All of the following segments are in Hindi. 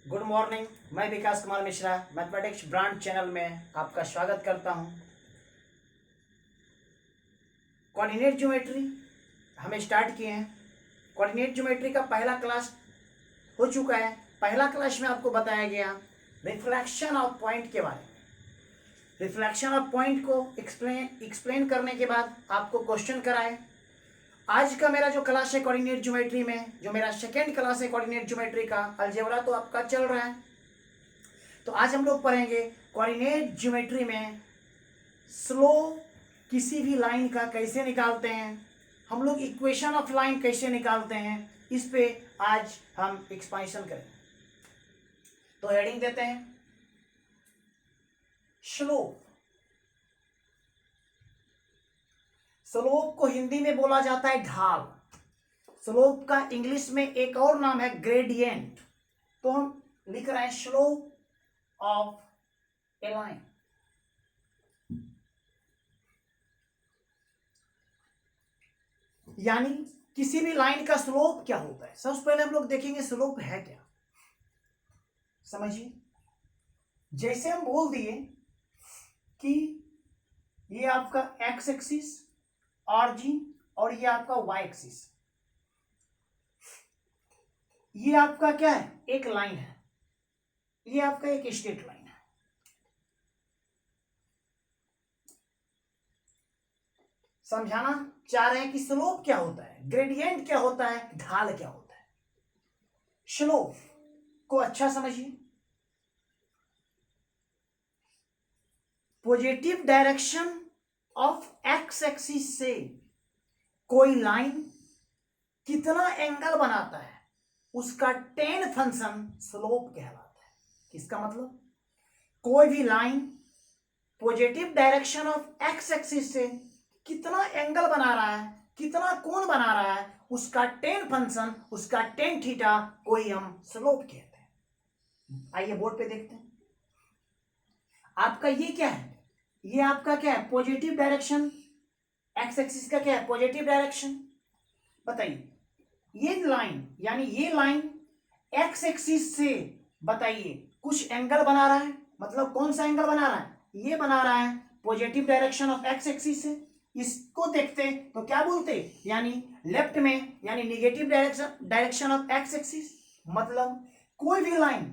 Good morning. मैं Vikas Kumar Mishra mathematics brand channel में आपका स्वागत करता हूं। कोऑर्डिनेट ज्योमेट्री हमें स्टार्ट किए हैं। कोऑर्डिनेट ज्योमेट्री का पहला क्लास हो चुका है। पहला क्लास में आपको बताया गया रिफ्लेक्शन ऑफ पॉइंट के बारे में। रिफ्लेक्शन ऑफ पॉइंट को एक्सप्लेन करने के बाद आपको क्वेश्चन कराए। आज का मेरा जो क्लास है कोऑर्डिनेट ज्योमेट्री में, जो मेरा सेकेंड क्लास है कोऑर्डिनेट ज्योमेट्री का, अलजेब्रा तो आपका चल रहा है। तो आज हम लोग पढ़ेंगे कोऑर्डिनेट ज्योमेट्री में स्लोप किसी भी लाइन का कैसे निकालते हैं, हम लोग इक्वेशन ऑफ लाइन कैसे निकालते हैं, इस पे आज हम एक्सपांशन करेंगे। तो हेडिंग देते हैं स्लोप। स्लोप को हिंदी में बोला जाता है ढाल। स्लोप का इंग्लिश में एक और नाम है ग्रेडियंट। तो हम लिख रहे हैं स्लोप ऑफ ए लाइन। यानी किसी भी लाइन का स्लोप क्या होता है। सबसे पहले हम लोग देखेंगे स्लोप है क्या। समझिए, जैसे हम बोल दिए कि ये आपका एक्स एक्सिस ऑरिजिन और ये आपका वाई एक्सिस, ये आपका क्या है, एक लाइन है, ये आपका एक स्ट्रेट लाइन है। समझाना चाह रहे हैं कि स्लोप क्या होता है, ग्रेडियंट क्या होता है, ढाल क्या होता है। स्लोप को अच्छा समझिए। Positive direction of X axis से कोई लाइन कितना एंगल बनाता है उसका टेन फंक्शन स्लोप कहलाता है। इसका मतलब कोई भी line positive direction of X axis से कितना एंगल बना रहा है, कितना कोण बना रहा है, उसका टेन फंक्शन, उसका टेन थीटा कोई हम स्लोप कहते हैं। आइए बोर्ड पे देखते हैं। आपका ये क्या है, ये आपका क्या है, पॉजिटिव डायरेक्शन। एक्स एक्सिस का क्या है, पॉजिटिव डायरेक्शन। बताइए ये लाइन, यानी ये लाइन एक्स एक्सिस से बताइए कुछ एंगल बना रहा है। मतलब कौन सा एंगल बना रहा है, ये बना रहा है positive direction of X axis से। इसको देखते तो क्या बोलते, यानी लेफ्ट में, यानी negative direction of X axis. मतलब कोई भी line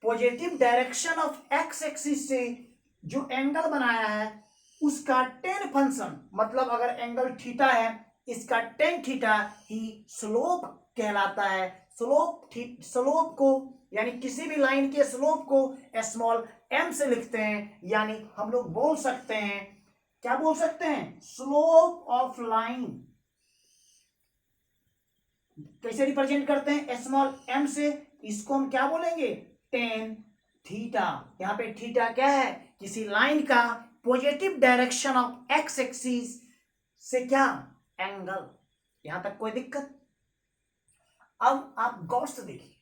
positive direction of X axis से जो एंगल बनाया है उसका टेन फंक्शन, मतलब अगर एंगल थीटा है, इसका टेन थीटा ही स्लोप कहलाता है। स्लोप को, यानी किसी भी लाइन के स्लोप को स्मॉल m से लिखते हैं। यानी हम लोग बोल सकते हैं, क्या बोल सकते हैं, स्लोप ऑफ लाइन कैसे रिप्रेजेंट करते हैं, स्मॉल m से। इसको हम क्या बोलेंगे, टेन थीटा। यहां पे थीटा क्या है, किसी लाइन का positive direction of X axis से क्या, एंगल। यहां तक कोई दिक्कत। अब आप गौर से देखिए,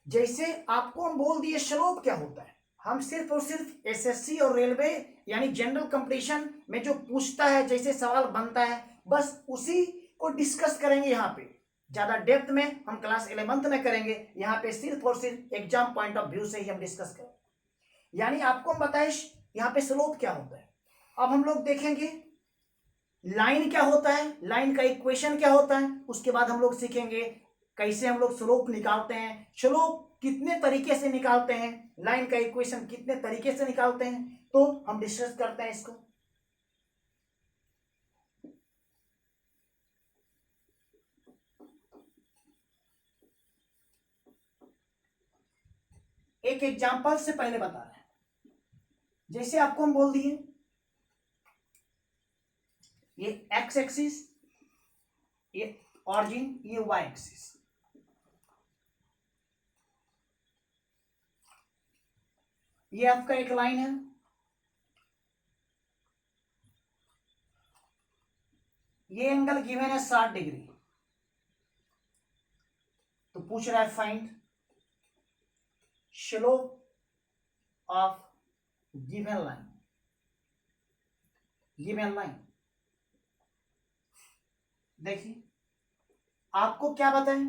जैसे आपको हम बोल दिए स्लोप क्या होता है, हम सिर्फ और सिर्फ एसएससी और रेलवे यानी जनरल कंपटीशन में जो पूछता है, जैसे सवाल बनता है, बस उसी को डिस्कस करेंगे। यहाँ पे ज्यादा डेप्थ में हम क्लास 11th में करेंगे। यहाँ पे सिर्फ और सिर्फ एग्जाम पॉइंट ऑफ व्यू से ही हम डिस्कस करेंगे। यानी आपको हम बताए यहाँ पे स्लोप क्या होता है। अब हम लोग देखेंगे लाइन क्या होता है, लाइन का इक्वेशन क्या होता है, उसके बाद हम लोग सीखेंगे कैसे हम लोग स्लोप निकालते हैं, स्लोप कितने तरीके से निकालते हैं, लाइन का इक्वेशन कितने तरीके से निकालते हैं। तो हम डिस्कस करते हैं इसको। एक एग्जांपल से पहले बता रहे हैं। जैसे आपको हम बोल दिए ये एक्स एक्सिस, ये ऑरिजिन, ये वाई एक्सिस। ये आपका एक लाइन है, ये एंगल गिवन है 60 डिग्री। तो पूछ रहा है find slope of given line. Given line देखिए, आपको क्या बताएं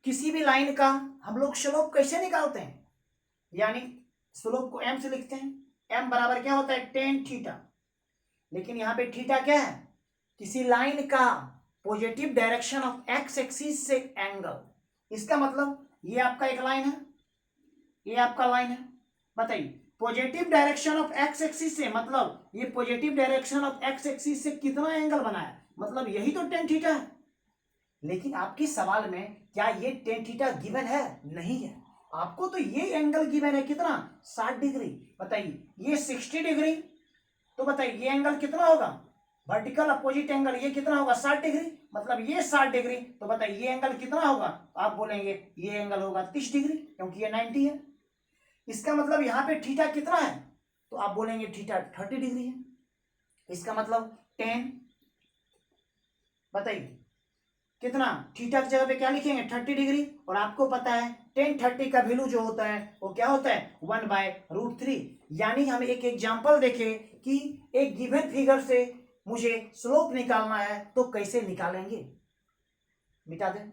किसी भी लाइन का हम लोग स्लोप कैसे निकालते हैं, यानी स्लोप को m से लिखते हैं। m बराबर क्या होता है, टेन थीटा। लेकिन यहाँ पे थीटा क्या है, किसी लाइन का positive direction of X axis से एंगल। इसका मतलब ये आपका एक लाइन है, ये आपका लाइन है। बताइए positive direction of X axis से, मतलब ये positive direction of X axis से कितना एंगल बनाया, मतलब यही तो टेन थीटा है। लेकिन आपके सवाल में क्या ये टेन थीटा गिवन है, नहीं है। आपको तो ये एंगल गिवन है कितना, 60 डिग्री। बताइए ये 60 डिग्री, तो बताइए ये एंगल कितना होगा, वर्टिकल अपोजिट एंगल ये कितना होगा, 60 डिग्री। मतलब ये 60 डिग्री, तो बताइए ये एंगल कितना होगा, आप बोलेंगे ये एंगल होगा 30 डिग्री, क्योंकि ये 90 है। इसका मतलब यहाँ पे थीटा कितना है, तो आप बोलेंगे थीटा 30 डिग्री है। इसका मतलब 10, बताइए कितना, थीटा की जगह पे क्या लिखेंगे 30 डिग्री। और आपको पता है 10 30 का वैल्यू जो होता है वो क्या होता है, 1/√3। यानी हम एक एग्जांपल देखें कि एक गिवन फिगर से मुझे स्लोप निकालना है, तो कैसे निकालेंगे, मिटा दें।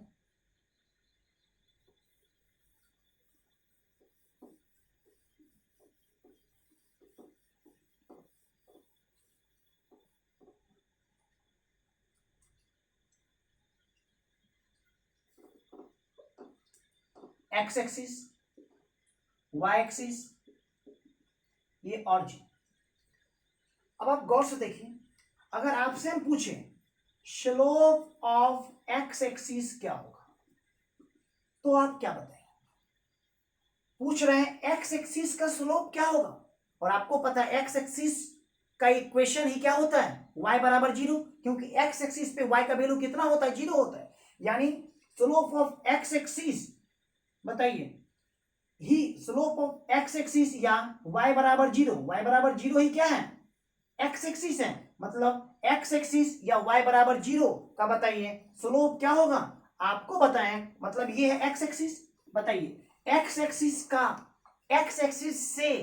एक्स एक्सिस, वाई एक्सिस, ये और जी। अब आप गौर से देखिए, अगर आपसे हम पूछें स्लोप ऑफ एक्स एक्सिस क्या होगा, तो आप क्या बताएंगे। पूछ रहे हैं एक्स एक्सिस का स्लोप क्या होगा, और आपको पता है एक्स एक्सिस का इक्वेशन ही क्या होता है, y बराबर 0, क्योंकि एक्स एक्सिस पे y का वैल्यू कितना होता है, 0 होता है। यानी स्लोप ऑफ एक्स एक्सिस, बताइए ही स्लोप ऑफ एक्स एक्सिस या y बराबर 0, y बराबर 0 ही क्या है, एक्स एक्सिस है। मतलब एक्स एक्सिस या y बराबर 0 का बताइए स्लोप क्या होगा, आपको बताएं। मतलब ये है एक्स एक्सिस, बताइए एक्स एक्सिस का, एक्स एक्सिस से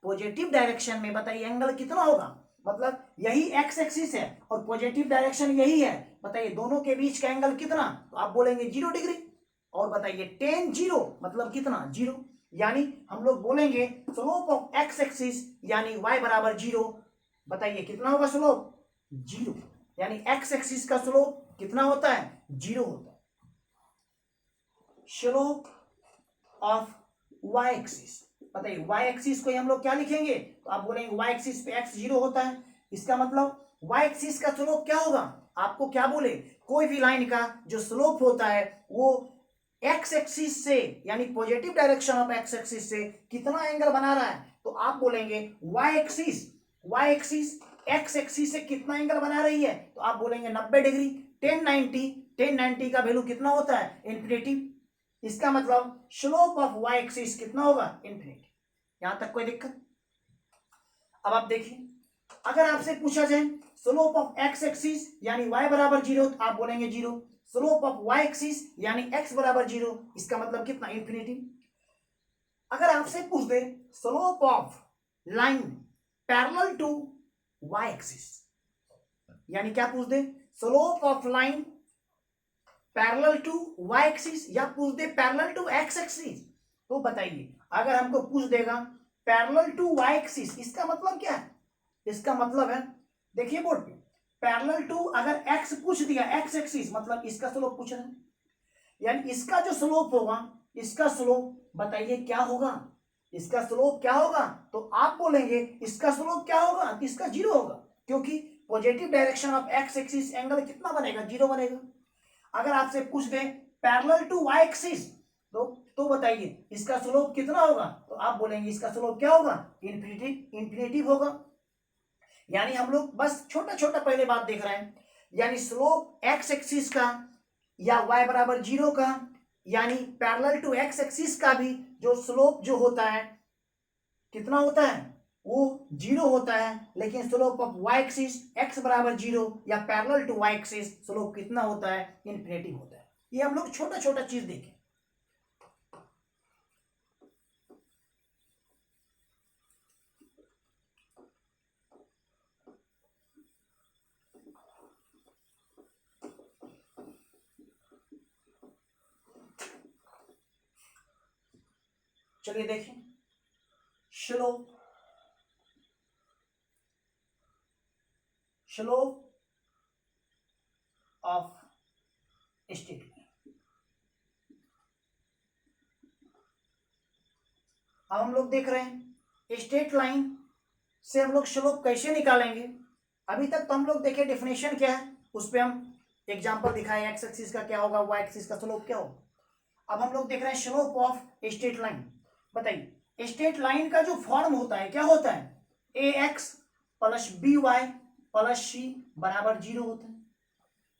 पॉजिटिव डायरेक्शन में बताइए एंगल कितना होगा। मतलब यही एक्स एक्सिस है और पॉजिटिव डायरेक्शन यही है, बताइए दोनों के बीच का एंगल कितना, तो आप बोलेंगे 0 डिग्री। और बताइए टेन 0 मतलब कितना, 0। यानी हम लोग बोलेंगे स्लोप ऑफ एक्स एक्सिस यानी y बराबर 0, बताइए कितना होगा स्लोप, 0। यानी एक्स एक्सिस का स्लोप कितना होता है, 0 होता है। स्लोप ऑफ वाई एक्सिस, बताइए वाई एक्सिस को हम लोग क्या लिखेंगे, तो आप बोलेंगे वाई एक्सिस पे एक्स 0 होता है। इसका मतलब वाई एक्सिस का स्लोप क्या होगा, आपको क्या बोले, कोई भी लाइन का जो स्लोप होता है वो एक्स एक्सिस से, यानी positive direction of X axis से कितना एंगल बना रहा है, तो आप बोलेंगे Y axis, Y axis X axis से कितना एंगल बना रही है, तो आप बोलेंगे 90 डिग्री। 1090 का वैल्यू कितना होता है, इन्फिनिटी। इसका मतलब स्लोप ऑफ वाई एक्सिस कितना होगा, इन्फिनिटी। यहां तक कोई दिक्कत। अब आप देखिए, अगर आपसे पूछा जाए स्लोप ऑफ एक्स एक्सिस यानी y बराबर 0, तो आप बोलेंगे 0। स्लोप ऑफ y एक्सिस यानी x बराबर 0, इसका मतलब कितना, इन्फिनिटी। अगर आपसे पूछ दे slope of line parallel to y axis, यानी क्या पूछ दे, slope of line parallel to y axis या पूछ दे पैरेलल टू x एक्सिस, तो बताइए अगर हमको पूछ देगा पैरेलल टू y एक्सिस, इसका मतलब क्या है, इसका मतलब है, देखिए बोर्ड पे पैरेलल टू, अगर x पूछ दिया x एक्सिस मतलब इसका स्लोप पूछ रहे हैं, यानी इसका जो स्लोप होगा, इसका स्लोप बताइए क्या होगा, इसका स्लोप क्या होगा, तो आप बोलेंगे इसका स्लोप क्या होगा, इसका 0 होगा, क्योंकि positive direction of x axis angle कितना बनेगा, 0 बनेगा। अगर आपसे पूछ दे पैरेलल टू y एक्सिस, तो बताइए इसका स्लोप कितना होगा, तो आप बोलेंगे इसका स्लोप क्या होगा, इन्फिनिटिव होगा। यानी हम लोग बस छोटा छोटा पहले बात देख रहे हैं, यानी स्लोप x एक्सिस का या y बराबर 0 का, यानी पैरेलल टू x एक्सिस का भी जो स्लोप जो होता है कितना होता है, वो 0 होता है। लेकिन slope of y axis x बराबर 0 या parallel to y axis slope कितना होता है, इन्फिनिटी होता है। ये हम लोग छोटा छोटा चीज देखें। चलिए देखिए, स्लोप ऑफ स्ट्रेट लाइन। अब हम लोग देख रहे हैं स्ट्रेट लाइन से हम लोग स्लोप कैसे निकालेंगे। अभी तक तो हम लोग देखे डेफिनेशन क्या है, उस पर हम एग्जांपल दिखाए, एक्स एक्सिस का क्या होगा, वाई एक्सिस का स्लोप क्या होगा। अब हम लोग देख रहे हैं स्लोप ऑफ स्ट्रेट लाइन। बताइए, स्ट्रेट लाइन का जो फॉर्म होता है क्या होता है, a x plus b y plus c बराबर 0 होता है।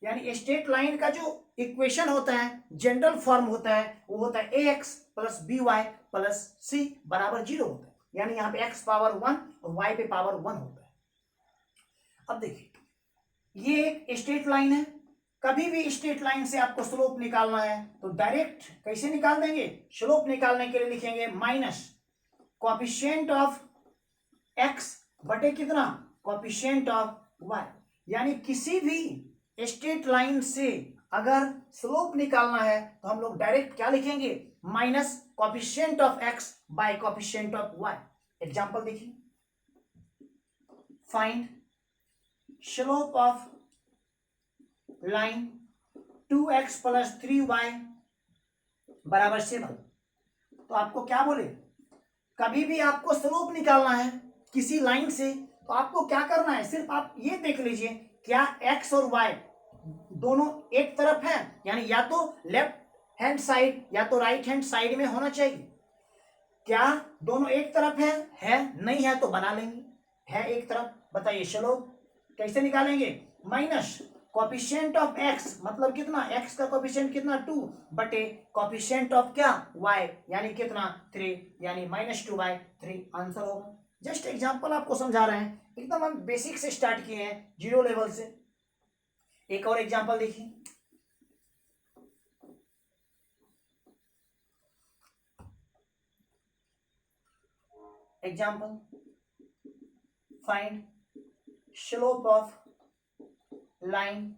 यानी स्ट्रेट लाइन का जो इक्वेशन होता है, जनरल फॉर्म होता है, वो होता है a x plus b y plus c बराबर 0 होता है। यानी यहाँ पे एक्स पावर 1 और वाई पे पावर 1 होता है। अब देखिए, ये एक स्ट्रेट लाइन है। कभी भी स्ट्रेट लाइन से आपको स्लोप निकालना है तो डायरेक्ट कैसे निकाल देंगे, स्लोप निकालने के लिए लिखेंगे माइनस कोएफिशिएंट ऑफ एक्स बटे कितना, कोएफिशिएंट ऑफ वाई। यानी किसी भी स्ट्रेट लाइन से अगर स्लोप निकालना है तो हम लोग डायरेक्ट क्या लिखेंगे, minus coefficient of x by coefficient of y. Example देखिए, find slope of line 2x plus 3y बराबर 7। तो आपको क्या बोले, कभी भी आपको स्लोप निकालना है किसी लाइन से तो आपको क्या करना है, सिर्फ आप ये देख लीजिए क्या x और y दोनों एक तरफ है, यानी या तो लेफ्ट हैंड साइड या तो राइट हैंड साइड में होना चाहिए। क्या दोनों एक तरफ है नहीं है तो बना लेंगे, है एक तरफ। बताइए स्लोप कैसे निकालेंगे, माइनस कोएफिशिएंट ऑफ x मतलब कितना, x का कोएफिशिएंट कितना 2 बटे कोएफिशिएंट ऑफ क्या y यानी कितना 3, यानी -2/3 आंसर होगा। जस्ट एग्जांपल आपको समझा रहे हैं, एकदम हम बेसिक से स्टार्ट किए हैं, 0 लेवल से। एक और एग्जांपल देखिए, example find slope of line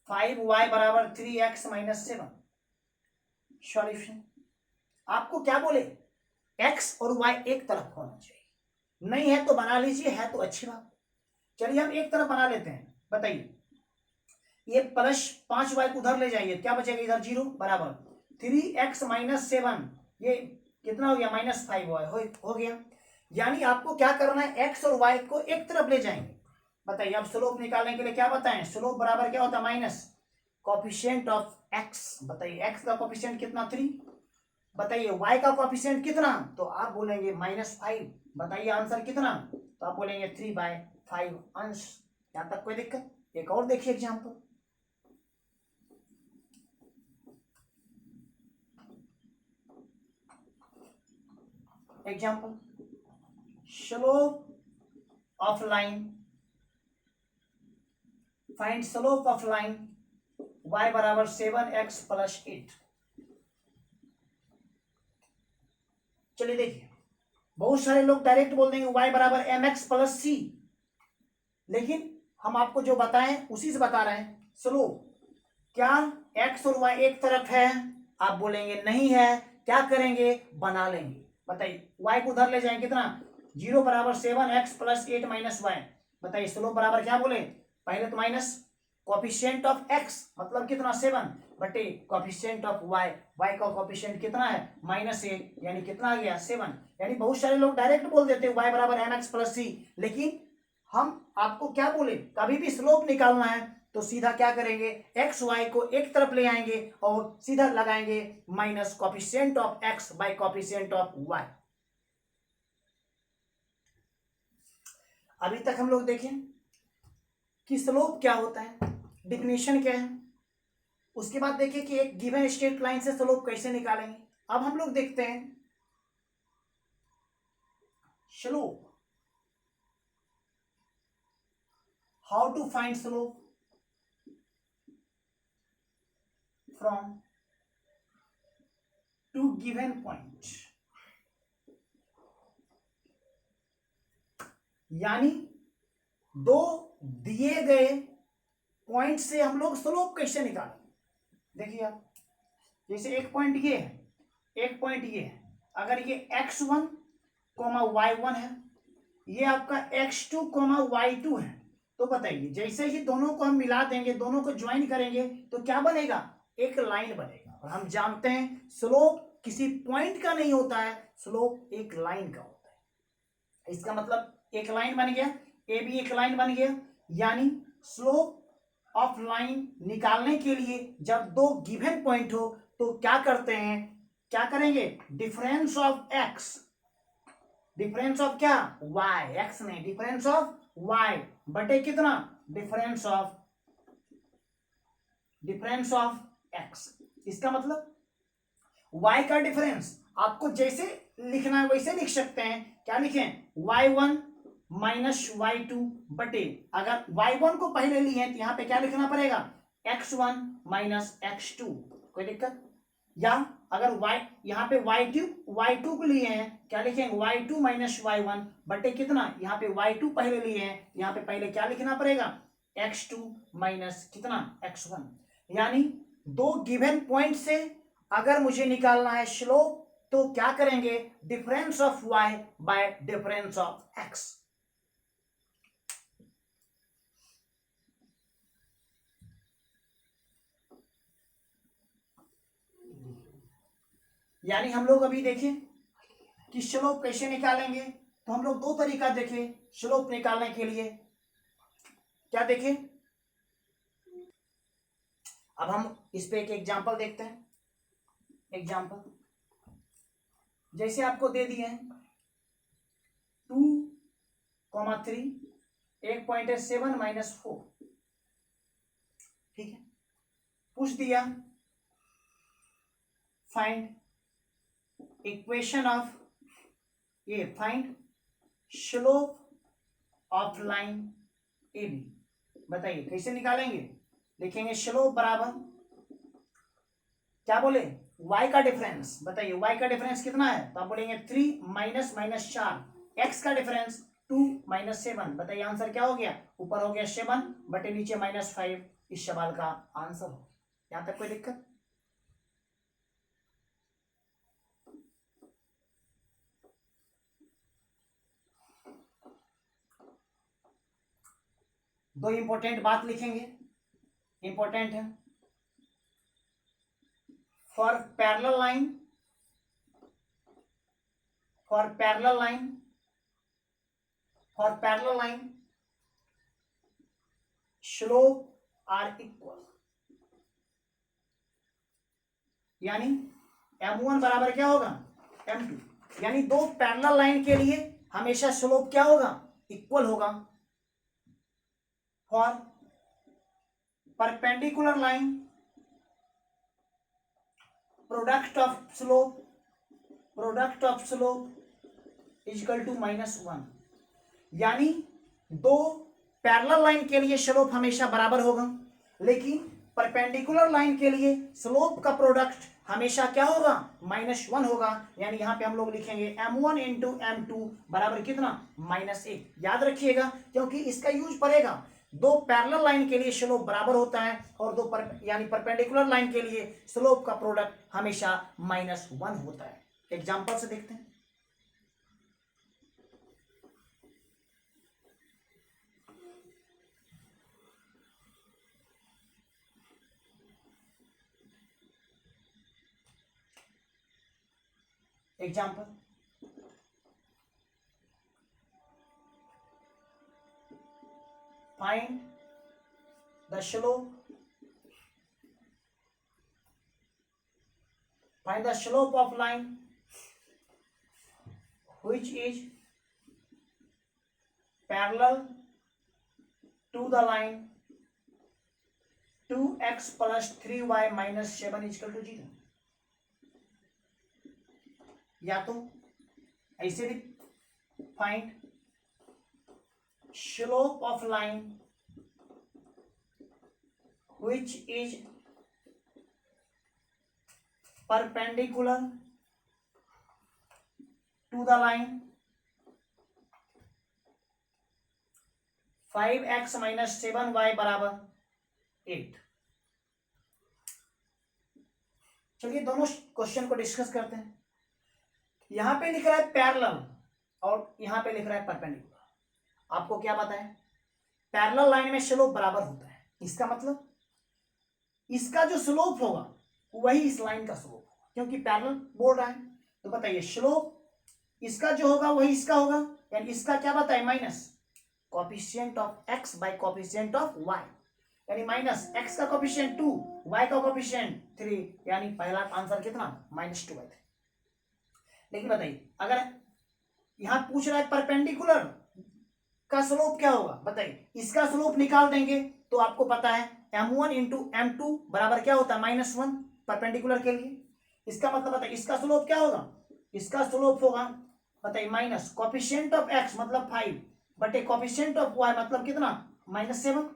5y बराबर 3x माइनस 7। सॉल्यूशन, आपको क्या बोले, x और y एक तरफ होना चाहिए, नहीं है तो बना लीजिए, है तो अच्छी बात। चलिए हम एक तरफ बना लेते हैं। बताइए, ये प्लस 5y को उधर ले जाइए, क्या बचेगा इधर 0 बराबर 3x माइनस 7, ये कितना हो गया -5y हो गया। यानी आपको क्या करना है, x और y को एक तरफ ले जाएंगे। बताइए, अब स्लोप निकालने के लिए क्या बताएं, स्लोप बराबर क्या होता है, माइनस कोएफिशिएंट ऑफ x। बताइए x का कोएफिशिएंट कितना 3, बताइए y का कोएफिशिएंट कितना, तो आप बोलेंगे -5। बताइए आंसर कितना, तो आप बोलेंगे 3/5 अंश। यहां तक कोई दिक्कत। एक और देखिए example, slope of line, find slope of line y बराबर 7x प्लस 8। चलिए देखिए, बहुत सारे लोग डायरेक्ट बोल देंगे y बराबर mx प्लस c, लेकिन हम आपको जो बताएं उसी से बता रहे हैं। स्लोप, क्या x और y एक तरफ है, आप बोलेंगे नहीं है, क्या करेंगे, बना लेंगे। बताइए, y को उधर ले जाएं, कितना 0 बराबर 7x प्लस 8 माइनस y। बताइए स्लोप बराबर क्या बोले, पहले तो माइनस कोएफिशिएंट ऑफ x मतलब कितना 7 बटे कोएफिशिएंट ऑफ y, y का कोएफिशिएंट कितना है -8, यानी कितना आ गया 7। यानी बहुत सारे लोग डायरेक्ट बोल देते हैं y बराबर mx प्लस c, लेकिन हम आपको क्या बोले, कभी भी स्लोप निकालना है तो सीधा क्या करेंगे, एक्स वाई को एक तरफ ले आएंगे और सीधा लगाएंगे minus coefficient of x by coefficient of y। अभी तक हम लोग देखें कि स्लोप क्या होता है, डिफिनेशन क्या है, उसके बाद देखिए कि एक गिवन स्ट्रेट लाइन से स्लोप कैसे निकालेंगे। अब हम लोग देखते हैं slope, how to find slope from two given point, यानी दो दिए गए पॉइंट से हम लोग स्लोप कैसे निकालें। देखिए आप, जैसे एक पॉइंट ये है, एक पॉइंट ये है, अगर ये x1 y1 है, ये आपका x2 y2 है, तो बताइए जैसे ही दोनों को हम मिला देंगे, दोनों को ज्वाइन करेंगे तो क्या बनेगा, एक लाइन बनेगा। और हम जानते हैं स्लोप किसी पॉइंट का नहीं होता है, स्लोप एक लाइन का होता है। इसका मतलब एक लाइन बन गया, ए भी एक लाइन बन गया। यानी स्लोप ऑफ लाइन निकालने के लिए जब दो गिवन पॉइंट हो तो क्या करते हैं, क्या करेंगे, difference of x, difference of क्या, वाई, एक्स नहीं, डिफरेंस ऑफ वाई बटे कितना, डिफरेंस ऑफ एक्स। इसका मतलब y का डिफरेंस आपको जैसे लिखना है वैसे लिख सकते हैं। क्या लिखें, y1 माइनस y2 बटे, अगर y1 को पहले लिए हैं तो यहां पे क्या लिखना पड़ेगा, x1 माइनस x2। कोई दिक्कत, या अगर y यहाँ पे y2 को लिए हैं, क्या लिखेंगे, y2 माइनस y1 बटे कितना, यहाँ पे y2 पहले लिए हैं, यहाँ पे पहले क्या लिखना पड़ेगा, x2 माइनस कितना, x1। यानी दो गिवन पॉइंट से अगर मुझे निकालना है स्लोप तो क्या करेंगे, difference of y bye difference of x। यानी हम लोग अभी देखें कि स्लोप कैसे निकालेंगे, तो हम लोग दो तरीका देखें स्लोप निकालने के लिए। क्या देखें, अब हम इस पे एक एग्जांपल देखते हैं। एग्जांपल जैसे आपको दे दिए हैं 2,3, एक पॉइंट है 7 माइनस 4, ठीक है। पूछ दिया फाइंड इक्वेशन ऑफ, ये find slope of line A B. बताइए कैसे निकालेंगे, लिखेंगे स्लोप बराबर, क्या बोले, y का डिफरेंस। बताइए y का डिफरेंस कितना है, तो आप बोलेंगे 3 माइनस माइनस 4, x का डिफरेंस 2 माइनस 7। बताइए आंसर क्या हो गया, ऊपर हो गया 7 बटे नीचे माइनस 5। इस सवाल का आंसर हो। यहां तक कोई दिक्कत, दो इंपॉर्टेंट बात लिखेंगे, इंपॉर्टेंट है। For parallel line, for parallel line, for parallel line slope are equal. यानी m1 बराबर क्या होगा, m2। यानी दो पैरेलल लाइन के लिए हमेशा स्लोप क्या होगा, इक्वल होगा। For perpendicular line product of slope equal to -1। यानी दो पैरेलल लाइन के लिए स्लोप हमेशा बराबर होगा, लेकिन परपेंडिकुलर लाइन के लिए स्लोप का प्रोडक्ट हमेशा क्या होगा, -1 होगा। यानी यहां पे हम लोग लिखेंगे m1 इंटू m2 बराबर कितना, -1। याद रखिएगा क्योंकि इसका यूज पड़ेगा। दो पैरेलल लाइन के लिए स्लोप बराबर होता है और यानी परपेंडिकुलर लाइन के लिए स्लोप का प्रोडक्ट हमेशा -1 होता है। एग्जांपल से देखते हैं। Example, find the slope of line which is parallel to the line 2x plus 3y minus 7 is equal to 0। या तो ऐसे भी find slope of line which is perpendicular to the line 5x minus 7y बराबर 8। चलिए दोनों क्वेश्चन को डिस्कस करते हैं। यहां पे लिख रहा है पैरेलल और यहां पे लिख रहा है परपेंडिकुलर। आपको क्या पता है, पैरेलल लाइन में स्लोप बराबर होता है, इसका मतलब इसका जो स्लोप होगा वही इस लाइन का स्लोप होगा, क्योंकि पैरेलल बोल रहा है। तो बताइए स्लोप इसका जो होगा वही इसका होगा, यानी इसका क्या बताए, minus coefficient of x bye coefficient of y, यानी माइनस x का कोफिशिएंट 2, y का कोफिशिएंट 3, यानी पहला आंसर कितना, -2 है। लेकिन बताइए अगर यहां पूछ रहा है परपेंडिकुलर का स्लोप क्या होगा, बताइए इसका स्लोप निकाल देंगे तो आपको पता है m1 इंटू m2 बराबर क्या होता है, -1 परपेंडिकुलर के लिए। इसका मतलब बताइए इसका स्लोप क्या होगा, इसका स्लोप होगा बताइए माइनस कोफिशिएंट ऑफ x मतलब 5 बटे कोफिशिएंट ऑफ y मतलब कितना, -7,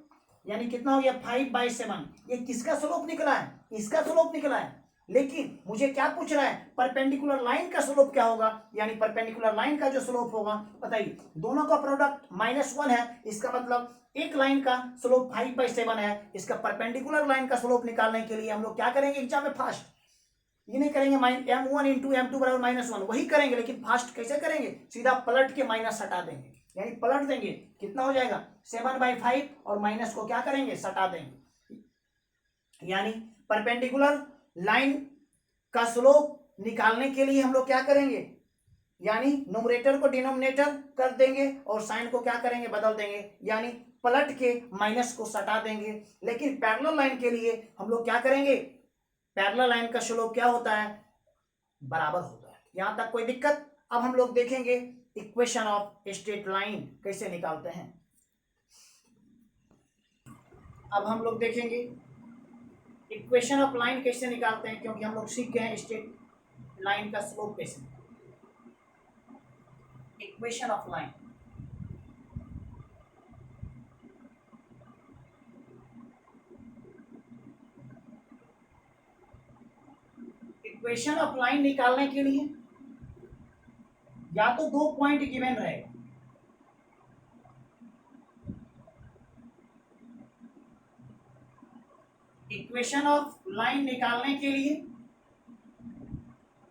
यानी कितना हो गया 5/7। ये किसका स्लोप निकला है, इसका स्लोप निकला है। लेकिन मुझे क्या पूछ रहा है, परपेंडिकुलर लाइन का स्लोप क्या होगा, यानी परपेंडिकुलर लाइन का जो स्लोप होगा, बताइए दोनों का प्रोडक्ट -1 है, इसका मतलब एक लाइन का स्लोप 5/7 है। इसका परपेंडिकुलर लाइन का स्लोप निकालने के लिए हम लोग क्या करेंगे एग्जाम में, फास्ट ये नहीं करेंगे m1 इंटू m2 बराबर -1, वही करेंगे, लेकिन फास्ट कैसे करेंगे, सीधा पलट के माइनस हटा देंगे, यानी पलट देंगे, कितना हो जाएगा 7/5 और माइनस को क्या करेंगे, सटा देंगे। यानी परपेंडिकुलर लाइन का स्लोप निकालने के लिए हम लोग क्या करेंगे, यानी न्यूमरेटर को डिनोमिनेटर कर देंगे और साइन को क्या करेंगे, बदल देंगे, यानी पलट के माइनस को सटा देंगे। लेकिन पैरेलल लाइन के लिए हम लोग क्या करेंगे, पैरेलल लाइन का स्लोप क्या होता है, बराबर होता है। यहां तक कोई दिक्कत। अब हम लोग देखेंगे इक्वेशन ऑफ स्ट्रेट लाइन कैसे निकालते हैं। अब हम लोग देखेंगे इक्वेशन ऑफ लाइन कैसे निकालते हैं, क्योंकि हम लोग सीख गए हैं स्ट्रेट लाइन का स्लोप कैसे। Equation of line, equation of line निकालने के लिए या तो 2 पॉइंट गिवन रहेगा, इक्वेशन ऑफ लाइन निकालने के लिए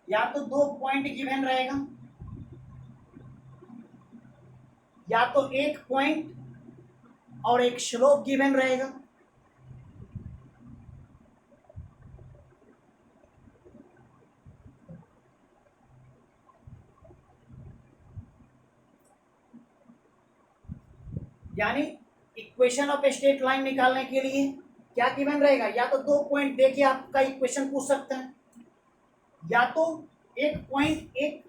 या तो 2 पॉइंट गिवन रहेगा, या तो एक पॉइंट और एक स्लोप गिवन रहेगा। यानी इक्वेशन ऑफ स्ट्रेट लाइन निकालने के लिए क्या गिवन रहेगा, या तो 2 पॉइंट देके आपका इक्वेशन पूछ सकते हैं, या तो एक पॉइंट एक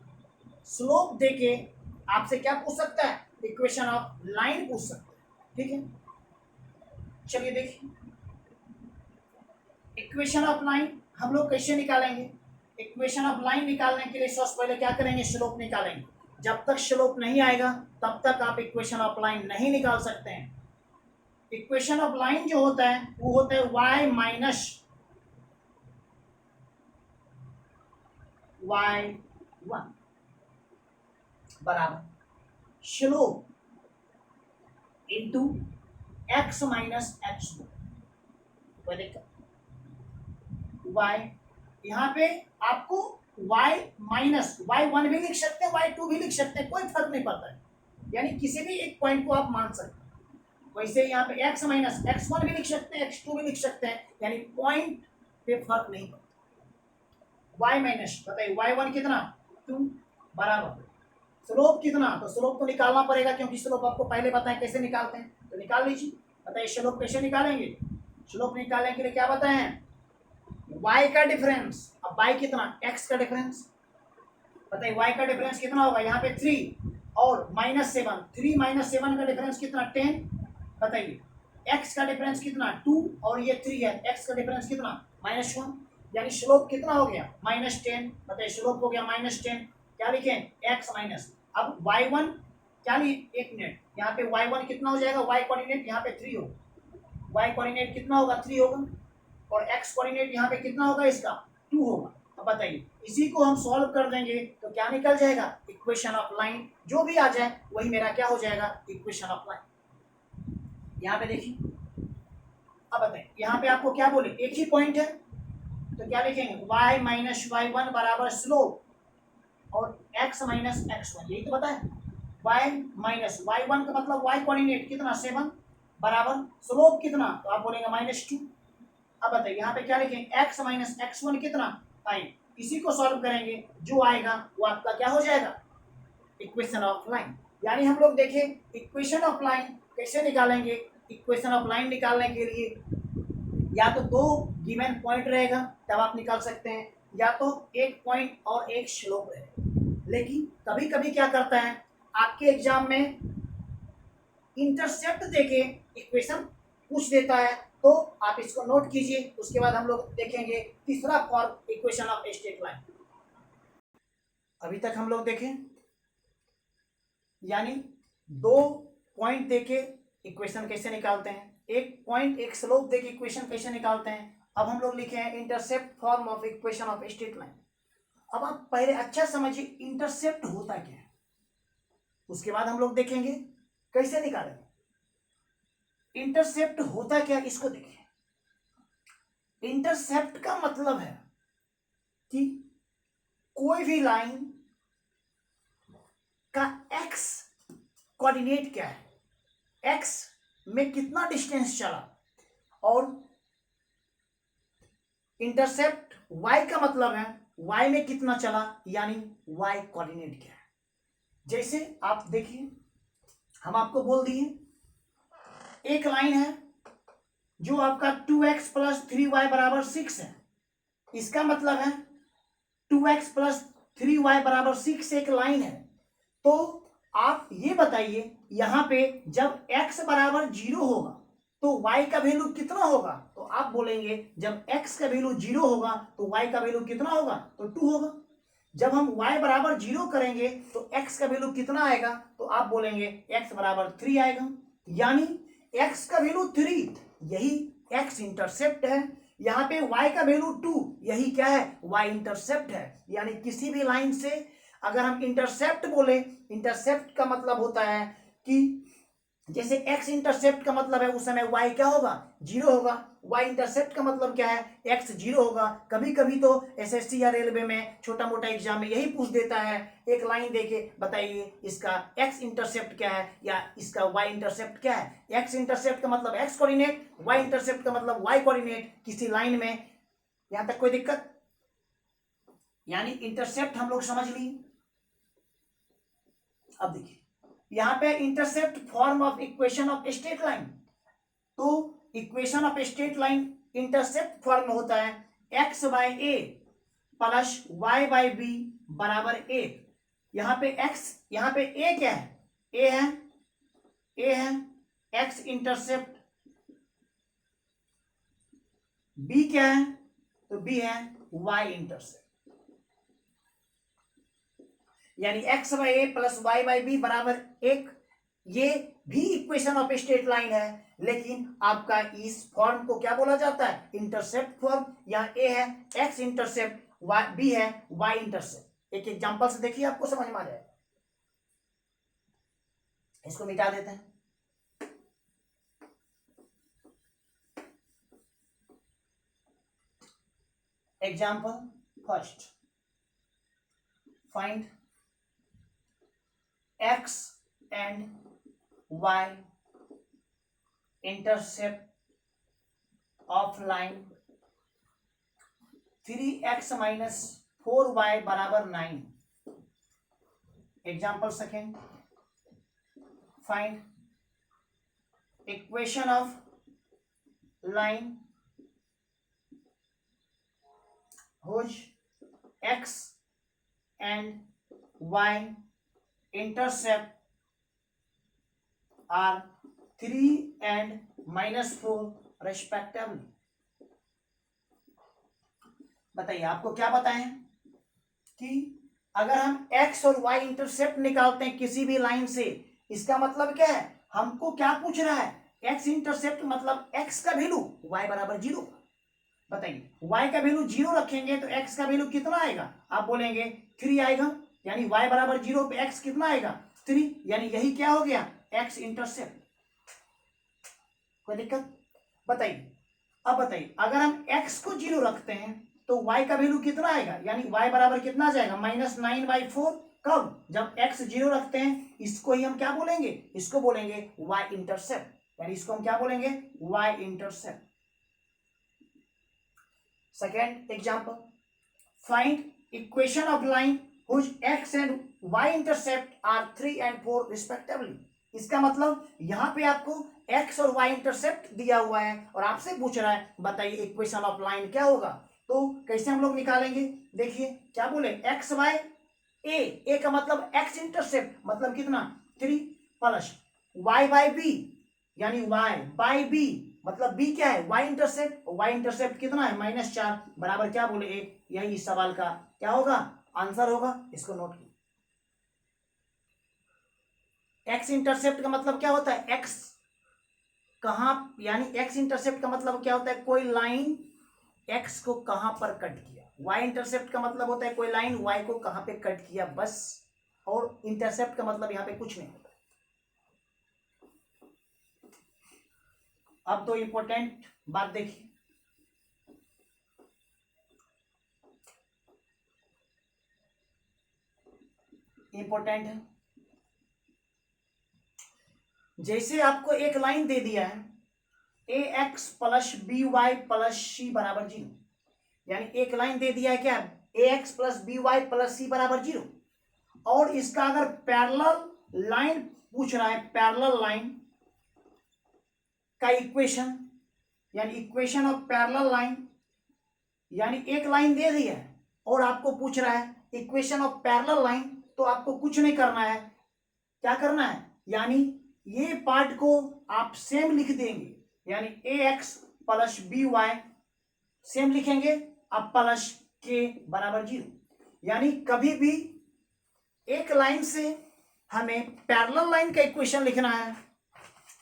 स्लोप देके आपसे क्या पूछ सकता है, इक्वेशन ऑफ लाइन पूछ सकता है। ठीक है, चलिए देखिए इक्वेशन ऑफ लाइन हम लोग कैसे निकालेंगे। इक्वेशन ऑफ लाइन निकालने के लिए सबसे पहले क्या करेंगे, स्लोप निकालेंगे। जब तक स्लोप नहीं आएगा तब तक आप इक्वेशन ऑफ लाइन नहीं निकाल सकते हैं। इक्वेशन ऑफ लाइन जो होता है वो होता है y माइनस y1 बराबर slope into x minus x2। y यहाँ पे आपको y माइनस y1 भी लिख सकते हैं, y2 भी लिख सकते हैं, कोई फर्क नहीं पड़ता है, यानी किसी भी एक पॉइंट को आप मान सकते हैं। वैसे यहाँ पे x माइनस x1 भी लिख सकते हैं, x2 भी लिख सकते हैं, यानी पॉइंट पे फर्क नहीं पड़ता। y माइनस बताइए y1 कितना 2 बराबर स्लोप कितना, तो स्लोप तो निकालना पड़ेगा, क्योंकि स्लोप आपको पहले पता है कैसे निकालते हैं, तो निकाल लीजिए। बताइए स्लोप कैसे निकालेंगे, स्लोप निकालने के लिए क्या बताएं, y का डिफरेंस, अब y कितना x का डिफरेंस, बताइए y का डिफरेंस कितना होगा, यहाँ पे 3 और -7, 3 - 7 का डिफरेंस कितना 10। बताइए x का डिफरेंस कितना 2 और ये 3 है, x का डिफरेंस कितना -1, यानी स्लोप कितना हो गया -10। बताइए स्लोप हो गया -10, क्या लिखें x माइनस, अब y1 क्या लिए, एक मिनट, यहाँ पे y1 कितना हो जाएगा, y कोऑर्डिनेट यहाँ पे 3 होगा, y कोऑर्डिनेट कितना होगा 3 होगा, और x कोऑर्डिनेट यहाँ पे कितना होगा इसका 2 होगा। अब बताइए इसी को हम सॉल्व कर देंगे तो क्या निकल जाएगा, इक्वेशन ऑफ लाइन, जो भी आ जाए वही मेरा क्या हो जाएगा, इक्वेशन ऑफ लाइन। यहाँ पे देखिए, अब बताइए यहाँ पे आपको क्या बोले, एक ही पॉइंट है, तो क्या लिखेंगे y माइनस y1 बराबर स्लोप और x माइनस x1, यही तो पता है। y माइनस y1 का मतलब y कोऑर्डिनेट कितना 7 बराबर स्लोप कितना, तो आप बोलेंगे -2। अब बताइए यहाँ पे क्या लिखेंगे, x माइनस x1 कितना 5। इसी को सॉल्व करेंगे, जो आएगा वो आपका क्या हो जाएगा, इक्वेशन ऑफ लाइन। यानी हम लोग देखें इक्वेशन ऑफ लाइन कैसे निकालेंगे। इक्वेशन ऑफ लाइन निकालने के लिए या तो दो गिवन पॉइंट रहेगा तब आप निकाल सकते हैं, या तो एक पॉइंट और एक स्लोप रहेगा। लेकिन कभी कभी क्या करता है आपके एग्जाम में, इंटरसेप्ट देके इक्वेशन पूछ देता है, तो आप इसको नोट कीजिए। उसके बाद हम लोग देखेंगे तीसरा form equation of straight line. अभी तक हम लोग देखें, यानी दो पॉइंट देके इक्वेशन कैसे निकालते हैं, एक पॉइंट एक स्लोप देके इक्वेशन कैसे निकालते हैं। अब हम लोग लिखे हैं intercept form of equation of straight line. अब आप पहले अच्छा समझिए इंटरसेप्ट होता क्या है, उसके बाद हम लोग देखेंगे कैसे निकालेंगे। इंटरसेप्ट होता क्या, इसको देखिए। इंटरसेप्ट का मतलब है कि कोई भी लाइन का एक्स कोऑर्डिनेट क्या है, एक्स में कितना डिस्टेंस चला, और इंटरसेप्ट वाई का मतलब है वाई में कितना चला, यानी वाई कोऑर्डिनेट क्या है। जैसे आप देखिए, हम आपको बोल दिए एक लाइन है जो आपका 2x प्लस 3y बराबर 6 है। इसका मतलब है 2x प्लस 3y बराबर 6 एक लाइन है। तो आप ये बताइए यहां पे जब x बराबर 0 होगा तो y का वैल्यू कितना होगा, तो आप बोलेंगे जब x का वैल्यू 0 होगा तो y का वैल्यू कितना होगा, तो 2 होगा। जब हम y बराबर 0 करेंगे तो x का वैल्यू कितना आएगा, तो आप बोलेंगे x बराबर 3 आएगा। यानी x का वैल्यू 3, यही x इंटरसेप्ट है। यहाँ पे y का वैल्यू 2, यही क्या है, y इंटरसेप्ट है। यानी किसी भी लाइन से अगर हम इंटरसेप्ट बोले, इंटरसेप्ट का मतलब होता है कि जैसे x इंटरसेप्ट का मतलब है उस समय y क्या होगा, 0 होगा। y इंटरसेप्ट का मतलब क्या है, x 0 होगा। कभी कभी तो एसएससी या रेलवे में छोटा मोटा एग्जाम में यही पूछ देता है, एक लाइन देके बताइए इसका x इंटरसेप्ट क्या है या इसका y इंटरसेप्ट क्या है। x इंटरसेप्ट का मतलब x कोऑर्डिनेट, y इंटरसेप्ट का मतलब y कोऑर्डिनेट किसी लाइन में। यहां तक कोई दिक्कत, यानी इंटरसेप्ट हम लोग समझ ली। अब देखिए यहां पे intercept form of equation of straight line, तो equation of straight line intercept form में होता है x by a plus y by b बराबर ए। यहां पे x, यहां पे a क्या है, a है, a है x इंटरसेप्ट, b क्या है, तो b है y इंटरसेप्ट। यानी x by A plus Y by B बराबर 1, ये भी इक्वेशन ऑफ स्ट्रेट लाइन है, लेकिन आपका इस फॉर्म को क्या बोला जाता है, इंटरसेप्ट फॉर्म। यहाँ a है x इंटरसेप्ट, b है y इंटरसेप्ट। एक एग्जांपल से देखिए आपको समझ में आ जाएगा। इसको मिटा देते हैं। Example first, find x and y intercept of line 3x minus 4y बराबर 9। Example second, find equation of line whose x and y intercept are 3 and -4 respectively। बताइए आपको क्या बताएं कि अगर हम x और y इंटरसेप्ट निकालते हैं किसी भी लाइन से, इसका मतलब क्या है, हमको क्या पूछ रहा है, x इंटरसेप्ट मतलब x का वैल्यू y बराबर 0। बताइए y का वैल्यू 0 रखेंगे तो x का वैल्यू कितना आएगा, आप बोलेंगे 3 आएगा। यानी y बराबर 0 पे x कितना आएगा, 3। यानी यही क्या हो गया, x इंटरसेप्ट। कोई दिक्कत, बताइए। अब बताइए अगर हम x को 0 रखते हैं तो y का वैल्यू कितना आएगा, यानी y बराबर कितना आ जाएगा -9/4। कब, जब x 0 रखते हैं। इसको ही हम क्या बोलेंगे, इसको बोलेंगे y इंटरसेप्ट, यानी इसको हम क्या बोलेंगे, y intercept. Second example, find equation of line whose x and y intercept are 3 and 4 respectively। इसका मतलब यहाँ पे आपको x और y इंटरसेप्ट दिया हुआ है और आपसे पूछ रहा है बताइए इक्वेशन ऑफ लाइन क्या होगा। तो कैसे हम लोग निकालेंगे, देखिए क्या बोले, x y a का मतलब x इंटरसेप्ट मतलब कितना 3 प्लस y बाई b, यानी y बाई b मतलब b क्या है, y इंटरसेप्ट, y इंटरसेप्ट कितना है -4 बराबर क्या बोले 1। यही इस सवाल का क्या होगा, आंसर होगा। इसको नोट कीजिए। एक्स इंटरसेप्ट का मतलब क्या होता है, एक्स कहां, यानी एक्स इंटरसेप्ट का मतलब क्या होता है, कोई लाइन एक्स को कहां पर कट किया। वाई इंटरसेप्ट का मतलब होता है कोई लाइन वाई को कहां पे कट किया, बस। और इंटरसेप्ट का मतलब यहां पे कुछ नहीं होता। अब तो इंपॉर्टेंट बात देखिए, इंपॉर्टेंट है। जैसे आपको एक लाइन दे दिया है a x plus b y plus c बराबर 0, यानी एक लाइन दे दिया है क्या, a x plus b y plus c बराबर 0, और इसका अगर पैरेलल लाइन पूछ रहा है, पैरेलल लाइन का इक्वेशन, यानी इक्वेशन ऑफ पैरेलल लाइन, यानी एक लाइन दे दी है और आपको पूछ रहा है इक्वेशन ऑफ पैरेलल लाइन, तो आपको कुछ नहीं करना है, क्या करना है, यानी ये पार्ट को आप सेम लिख देंगे, यानी a x plus b y same लिखेंगे, अब प्लस के बराबर 0। यानी कभी भी एक लाइन से हमें पैरेलल लाइन का इक्वेशन लिखना है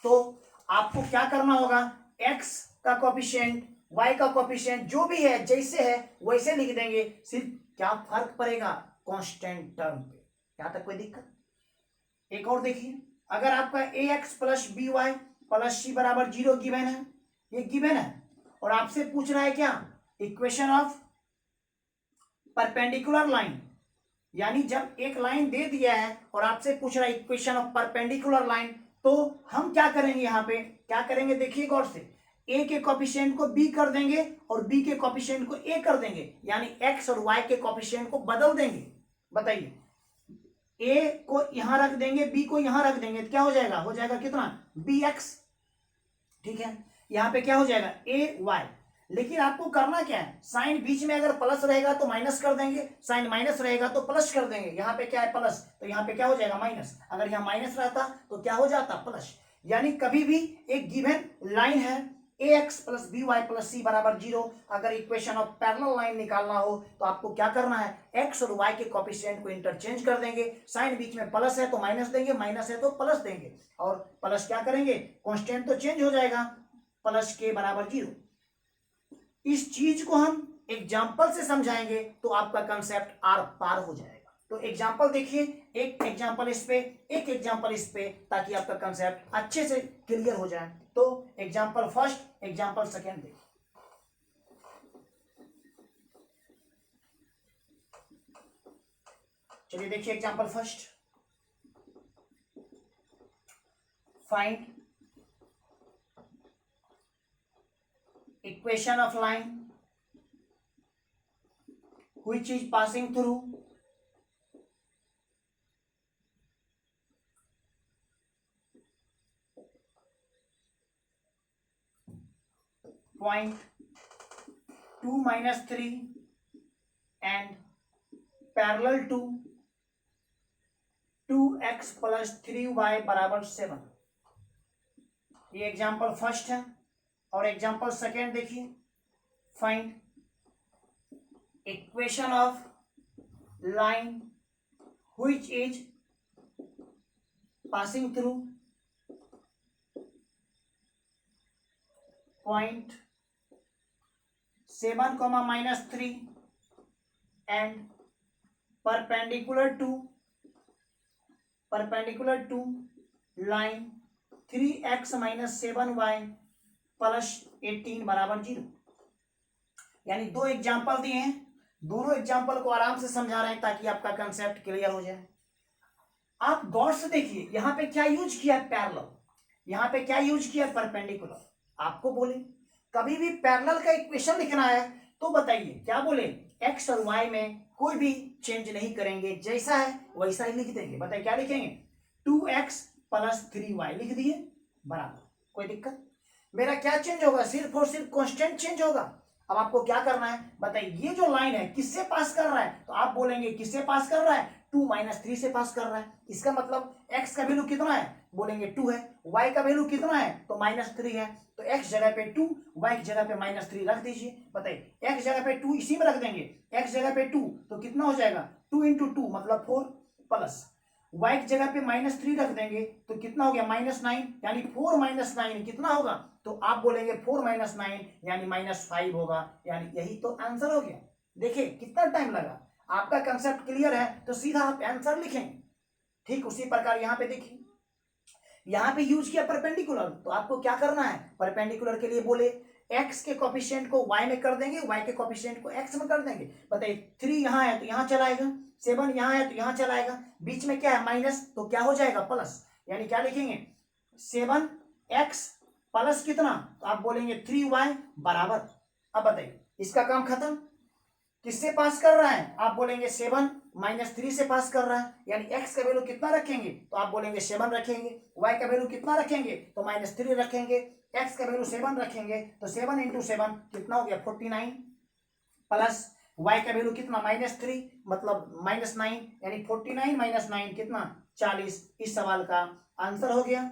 तो आपको क्या करना होगा, x का कोएफिशिएंट, y का कोएफिशिएंट जो भी है जैसे है वैसे लिख देंगे। सिर्फ क्या फर्क पड़ेगा, कांस्टेंट टर्म पे। यहां तक कोई दिक्कत। एक और देखिए, अगर आपका a x plus b y plus c बराबर 0 गिवन है, ये गिवन है, और आपसे पूछ रहा है क्या, इक्वेशन ऑफ परपेंडिकुलर लाइन, यानी जब एक लाइन दे दिया है और आपसे पूछ रहा है इक्वेशन ऑफ परपेंडिकुलर लाइन, तो हम क्या करेंगे, यहाँ पे क्या करेंगे देखिए गौर से, ए के कोएफिशिएंट को बी कर देंगे और बी के कोएफिशिएंट को ए कर देंगे, यानी एक्स और वाई के कोएफिशिएंट को बदल देंगे। बताइए, ए को यहां रख देंगे, बी को यहां रख देंगे, तो क्या हो जाएगा, हो जाएगा कितना, बी एक्स। ठीक है, यहां पे क्या हो जाएगा, ए वाई। लेकिन आपको करना क्या है, साइन बीच में अगर प्लस रहेगा तो माइनस कर देंगे, साइन माइनस रहेगा तो प्लस कर देंगे। यहाँ पे क्या है प्लस, तो यहाँ पे क्या हो जाएगा माइनस, अगर यहाँ माइनस रहता तो क्या हो जाता प्लस। यानी कभी भी एक गिवन लाइन है a x plus b y plus c बराबर 0, अगर इक्वेशन ऑफ पैरेलल लाइन निकालना हो तो आपको क्या करना है, एक्स और वाई के कोएफिशिएंट को इंटरचेंज कर देंगे, साइन बीच में प्लस है तो माइनस देंगे, माइनस है तो प्लस देंगे, और प्लस क्या करेंगे, कांस्टेंट तो चेंज हो जाएगा, प्लस के बराबर 0। इस चीज को हम एग्जाम्पल से समझाएंगे तो आपका कंसेप्ट आर पार हो जाएगा। तो एग्जाम्पल देखिए, एक एग्जाम्पल इस पे, एक एग्जाम्पल इस पे, ताकि आपका कंसेप्ट अच्छे से क्लियर हो जाए। तो एग्जाम्पल फर्स्ट, एग्जाम्पल सेकेंड देखिए। चलिए देखिए example first, find equation of line which is passing through point 2 minus 3 and parallel to 2x plus 3y बराबर 7। ये एग्जाम्पल फर्स्ट है। और एग्जाम्पल सेकेंड देखिए, find equation of line which is passing through point 7, -3 and perpendicular to line 3x - 7y plus 18 बराबर 0। यानी दो एग्जाम्पल दिए हैं, दोनों एग्जाम्पल को आराम से समझा रहे हैं ताकि आपका कंसेप्ट क्लियर हो जाए। आप गौर से देखिए यहाँ पे क्या यूज किया है, पैरेलल, यहाँ पे क्या यूज किया है, परपेंडिकुलर। आपको बोले कभी भी पैरेलल का इक्वेशन लिखना है तो बताइए क्या बोले, एक्स और वाई में कोई भी चेंज नहीं करेंगे, जैसा है वैसा ही लिख देंगे। बताइए क्या लिखेंगे, 2x + 3y लिख दिए बराबर, कोई दिक्कत। मेरा क्या चेंज होगा, सिर्फ और सिर्फ कांस्टेंट चेंज होगा। अब आपको क्या करना है बताइए, ये जो लाइन है किससे पास कर रहा है, तो आप बोलेंगे किससे पास कर रहा है, 2 - 3 से पास कर रहा है। इसका मतलब x का वैल्यू कितना है, बोलेंगे 2 है, y का वैल्यू कितना है तो -3 है, तो x जगह पे 2, y की जगह पे -3 रख दीजिए। बताइए x जगह पे 2 इसी में रख देंगे, x जगह पे 2 तो कितना हो जाएगा, 2 × 2 मतलब 4 प्लस y की जगह पे -3 रख देंगे तो कितना हो गया, -9, यानी 4 - 9 कितना होगा, तो आप बोलेंगे 4 - 9 यानी -5 होगा, यानी यही तो आंसर हो गया। देखिए कितना टाइम लगा, आपका कंसेप्ट क्लियर है तो सीधा आप आंसर लिखेंगे। ठीक उसी प्रकार यहाँ पे देखिए, यहाँ पे यूज किया परपेंडिकुलर, तो आपको क्या करना है, परपेंडिकुलर के लिए बोले x के कोफिशिएंट को y में कर देंगे, y के कोफिशिएंट को x में कर देंगे। बताइए 3 यहाँ है तो यहाँ चलाएगा, 7 यहाँ है तो यहाँ चलाएगा, बीच में क्या है माइनस, तो क्या हो जाएगा प्लस, यानी क्या लिखेंगे 7x प्लस कितना, तो आप बोलेंगे 3y बराबर। अब बताइए इसका काम खत्म, किससे पास कर रहा है, आप बोलेंगे 7 - 3 से पास कर रहा है, यानी x का वैल्यू कितना रखेंगे, तो आप बोलेंगे 7 रखेंगे, y का वैल्यू कितना रखेंगे तो -3 रखेंगे, x का वैल्यू 7 रखेंगे तो 7 × 7 कितना हो गया 49 प्लस y का वैल्यू कितना -3 मतलब -9 यानी 49 - 9 कितना 40। इस सवाल का आंसर हो गया।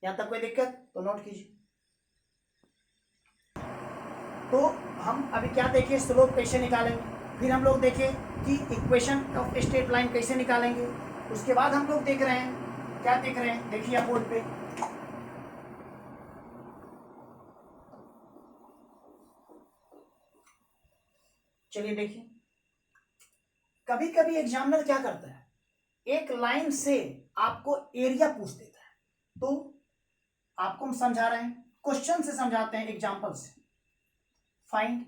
यहां तक कोई दिक्कत तो नोट कीजिए। तो हम अभी क्या देखें, स्लोप कैसे निकालेंगे, फिर हम लोग देखें कि इक्वेशन ऑफ स्ट्रेट लाइन कैसे निकालेंगे, उसके बाद हम लोग देख रहे हैं, क्या देख रहे हैं देखिए आप बोर्ड पे, चलिए देखिए। कभी कभी एग्जामिनर क्या करता है, एक लाइन से आपको एरिया पूछ देता है, तो आपको हम समझा रहे हैं, क्वेश्चन से समझाते हैं, एग्जाम्पल से। Find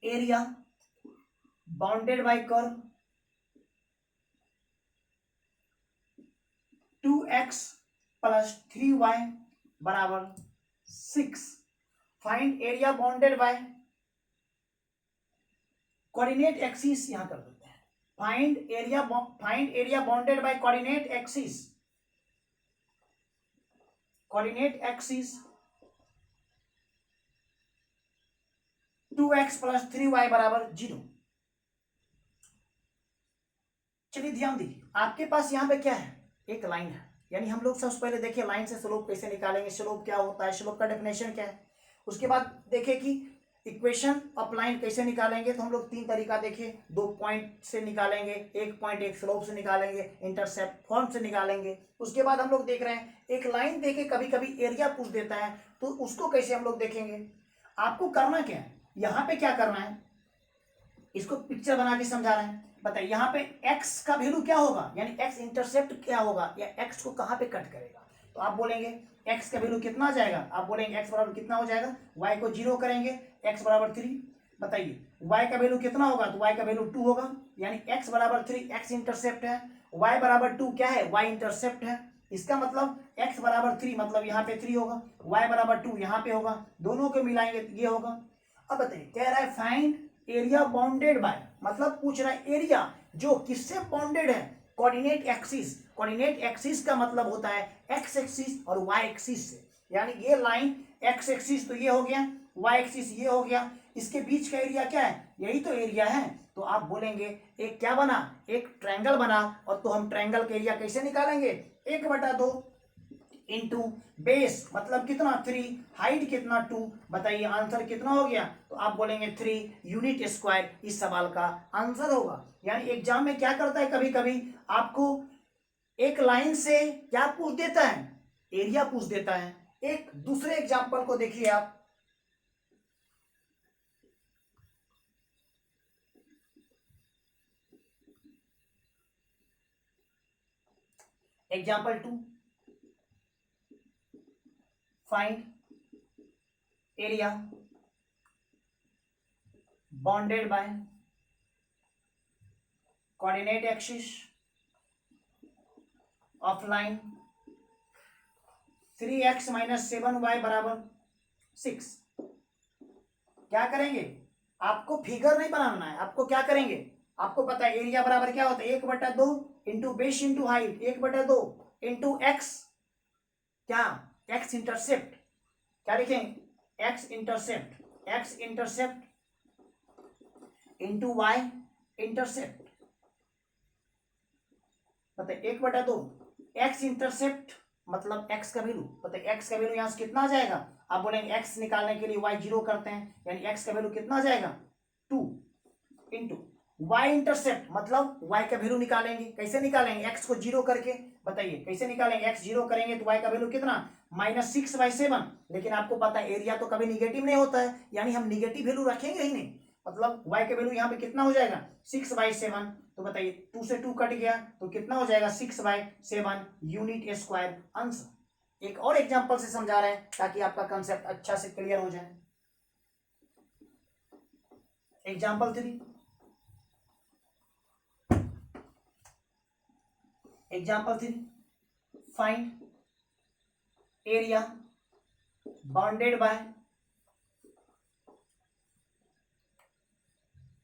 area bounded by curve 2x + 3y बराबर 6। Find area bounded by coordinate axis, यहां कर देते हैं, find area bounded by coordinate axis, coordinate axis 2x + 3y बराबर 0। चलिए ध्यान दीजिए, आपके पास यहाँ पे क्या है, एक लाइन है, यानी हम लोग सबसे पहले देखिए लाइन से स्लोप कैसे निकालेंगे, स्लोप क्या होता है, स्लोप का डेफिनेशन क्या है। उसके बाद देखें कि इक्वेशन ऑफ लाइन कैसे निकालेंगे, तो हम लोग 3 तरीका देखें, 2 पॉइंट से निकालेंगे, एक पॉइंट एक स्लोप से निकालेंगे, इंटरसेप्ट फॉर्म से निकालेंगे। उसके बाद हम लोग देख रहे हैं एक लाइन देके कभी कभी एरिया पूछ देता है, तो उसको कैसे हम लोग देखेंगे। आपको करना क्या है, यहाँ पे क्या करना है, इसको पिक्चर बना के समझा रहे हैं। बताइए यहाँ पे x का वैल्यू क्या होगा, यानी x इंटरसेप्ट क्या होगा, या x को कहाँ पे कट करेगा, तो आप बोलेंगे x का वैल्यू कितना आ जाएगा, आप बोलेंगे x बराबर कितना हो जाएगा, y को 0 करेंगे, x बराबर 3। बताइए y का वैल्यू कितना होगा, तो y का वैल्यू 2 होगा, यानी x बराबर 3, x इंटरसेप्ट है, y बराबर 2 क्या है, y इंटरसेप्ट है। इसका मतलब x बराबर 3 मतलब यहाँ पे 3 होगा, y बराबर 2 यहाँ पे होगा, दोनों को मिलाएंगे ये होगा। अब बताइए कह रहा है फाइंड एरिया बाउंडेड बाय, मतलब पूछ रहा है एरिया जो किससे बाउंडेड है, कोऑर्डिनेट एक्सिस। कोऑर्डिनेट एक्सिस का मतलब होता है एक्स एक्सिस और वाई एक्सिस से, यानी ये लाइन एक्स एक्सिस तो ये हो गया, वाई एक्सिस ये हो गया, इसके बीच का एरिया क्या है, यही तो एरिया है। तो आप बोलेंगे एक क्या बना, एक ट्रायंगल बना, और तो हम ट्रायंगल का एरिया कैसे निकालेंगे, 1/2 इंटू बेस मतलब कितना 3, हाइट कितना 2। बताइए आंसर कितना हो गया, तो आप बोलेंगे 3 यूनिट स्क्वायर इस सवाल का आंसर होगा। यानी एग्जाम में क्या करता है, कभी कभी आपको एक लाइन से क्या पूछ देता है, एरिया पूछ देता है। एक दूसरे एग्जाम्पल को देखिए आप, example 2, find area bounded by coordinate axis of line 3x minus 7y बराबर 6। क्या करेंगे, आपको फिगर नहीं बनाना है, आपको क्या करेंगे, आपको पता है एरिया बराबर क्या होता है 1/2 into base into height 1/2 into X, क्या एक्स इंटरसेप्ट, क्या लिखेंगे X intercept into Y intercept, पता है 1/2 एक्स इंटरसेप्ट मतलब एक्स का वैल्यू, पता है एक्स का वैल्यू यहां से कितना आ जाएगा, आप बोलेंगे एक्स निकालने के लिए वाई 0 करते हैं, यानी एक्स का वैल्यू कितना आ जाएगा 2 इंटू वाई इंटरसेप्ट मतलब वाई का वैल्यू निकालेंगे, कैसे निकालेंगे एक्स को 0 करके, बताइए कैसे निकालेंगे, एक्स 0 करेंगे तो वाई का वैल्यू कितना -6/7, लेकिन आपको पता है एरिया तो कभी निगेटिव नहीं होता है, यानी हम निगेटिव वैल्यू रखेंगे ही नहीं, मतलब y का वैल्यू यहाँ पे कितना हो जाएगा 6/7, तो बताइए 2 से 2 कट गया तो कितना हो जाएगा 6/7 यूनिट स्क्वायर आंसर। एक और एग्जांपल से समझा रहे हैं ताकि आपका कंसेप्ट अच्छा से क्लियर हो जाए। Example 3, find area bounded by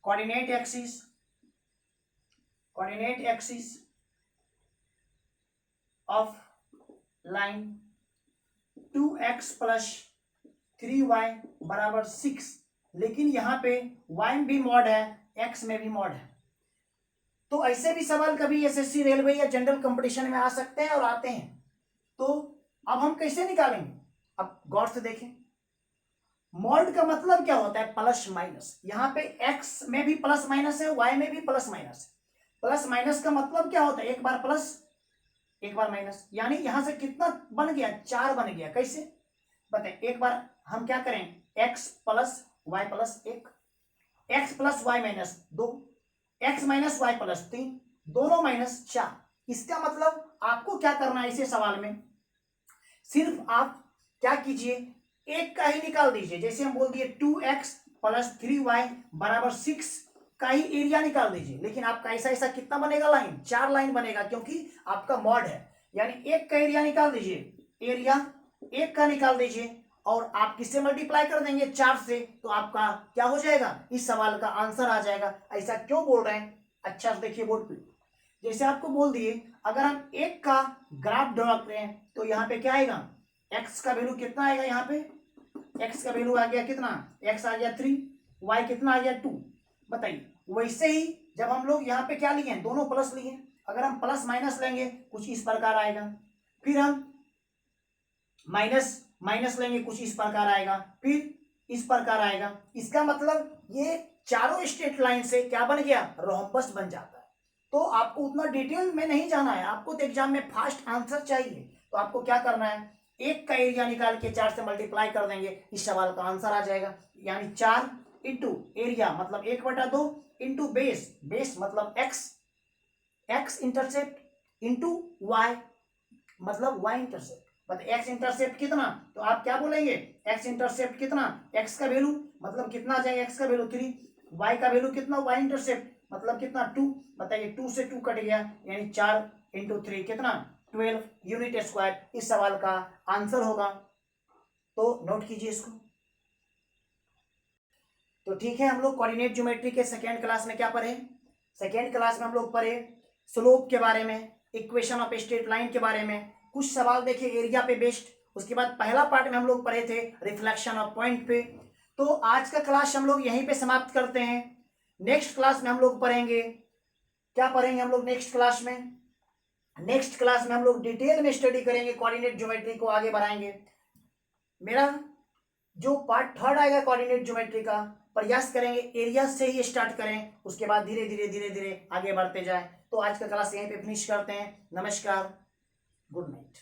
coordinate axis of line 2x plus 3y बराबर 6, लेकिन यहाँ पे y में भी मॉड है x में भी मॉड है, तो ऐसे भी सवाल कभी एसएससी रेलवे या जनरल कंपटीशन में आ सकते हैं और आते हैं, तो अब हम कैसे निकालेंगे, अब गौर से देखें, मॉड का मतलब क्या होता है प्लस माइनस, यहाँ पे x में भी प्लस माइनस है y में भी प्लस माइनस है, प्लस माइनस का मतलब क्या होता है एक बार प्लस एक बार माइनस, यानी यहां से कितना बन गया 4 बन गया, कैसे बताए, एक बार हम क्या करें x plus Y plus 1, x plus Y minus 2, x minus Y plus 3, दोनों -4, इसका मतलब आपको क्या करना है इसे सवाल में, सिर्फ आप क्या कीजिए एक का ही निकाल दीजिए, जैसे हम बोल दिए 2x प्लस 3y बराबर 6 का ही एरिया निकाल दीजिए, लेकिन आपका ऐसा कितना बनेगा लाइन 4 लाइन बनेगा, क्योंकि आपका मॉड है, यानी एक का एरिया निकाल दीजिए, एरिया एक का निकाल दीजिए और आप किससे मल्टीप्लाई कर देंगे 4 से, तो आपका क्या हो जाएगा इस सवाल का आंसर आ जाएगा। ऐसा क्यों बोल रहे हैं, अच्छा से देखिए बोर्ड पे, जैसे आपको बोल दिए अगर हम एक का ग्राफ ड्रॉ करें तो यहाँ पे क्या आएगा x का वैल्यू कितना आएगा, यहाँ पे x का वैल्यू आ गया कितना, x आ गया 3, y कितना आ गया 2, बताइए वैसे ही जब हम लोग यहाँ पे क्या लिए दोनों प्लस लिए, अगर हम प्लस माइनस लेंगे कुछ इस प्रकार आएगा, फिर हम माइनस माइनस लेंगे कुछ इस प्रकार आएगा, फिर इस प्रकार आएगा, इसका मतलब ये चारों स्ट्रेट लाइन से क्या बन गया रोम्बस बन जाता है। तो आपको उतना डिटेल में नहीं जाना है, आपको तो एग्जाम में फास्ट आंसर चाहिए, तो आपको क्या करना है एक का एरिया निकाल के 4 से मल्टीप्लाई कर देंगे, इस सवाल का आंसर आ जाएगा, यानी 4 इंटू एरिया मतलब 1/2 इंटू बेस मतलब एक्स इंटरसेप्ट इंटू वाई मतलब वाई इंटरसेप्ट, मतलब एक्स इंटरसेप्ट कितना, तो आप क्या बोलेंगे एक्स इंटरसेप्ट कितना, एक्स का वैल्यू मतलब कितना आ जाएगा एक्स का वैल्यू 3, वाई का वैल्यू कितना वाई इंटरसेप्ट मतलब कितना 2, बताइए 2 से 2 कट गया, यानी 4 इंटू 3 कितना 12 यूनिट स्क्वायर इस सवाल का आंसर होगा, तो नोट कीजिए इसको। तो ठीक है, हम लोग कोऑर्डिनेट ज्योमेट्री के सेकेंड क्लास में क्या पढ़े, सेकेंड क्लास में हम लोग पढ़े स्लोप के बारे में, इक्वेशन ऑफ स्ट्रेट लाइन के बारे में, कुछ सवाल देखे एरिया पे बेस्ड, उसके बाद पहला पार्ट में हम लोग पढ़े थे रिफ्लेक्शन ऑफ पॉइंट पे। तो आज का क्लास हम लोग यहीं पे समाप्त करते हैं, नेक्स्ट क्लास में हम लोग पढ़ेंगे, क्या पढ़ेंगे हम लोग नेक्स्ट क्लास में, नेक्स्ट क्लास में हम लोग डिटेल में स्टडी करेंगे, कोऑर्डिनेट ज्योमेट्री को आगे बढ़ाएंगे। मेरा जो पार्ट थर्ड आएगा कोऑर्डिनेट ज्योमेट्री का, प्रयास करेंगे एरिया से ही स्टार्ट करें, उसके बाद धीरे धीरे आगे बढ़ते जाएं। तो आज का क्लास यहीं पे फिनिश करते हैं, नमस्कार, गुड नाइट।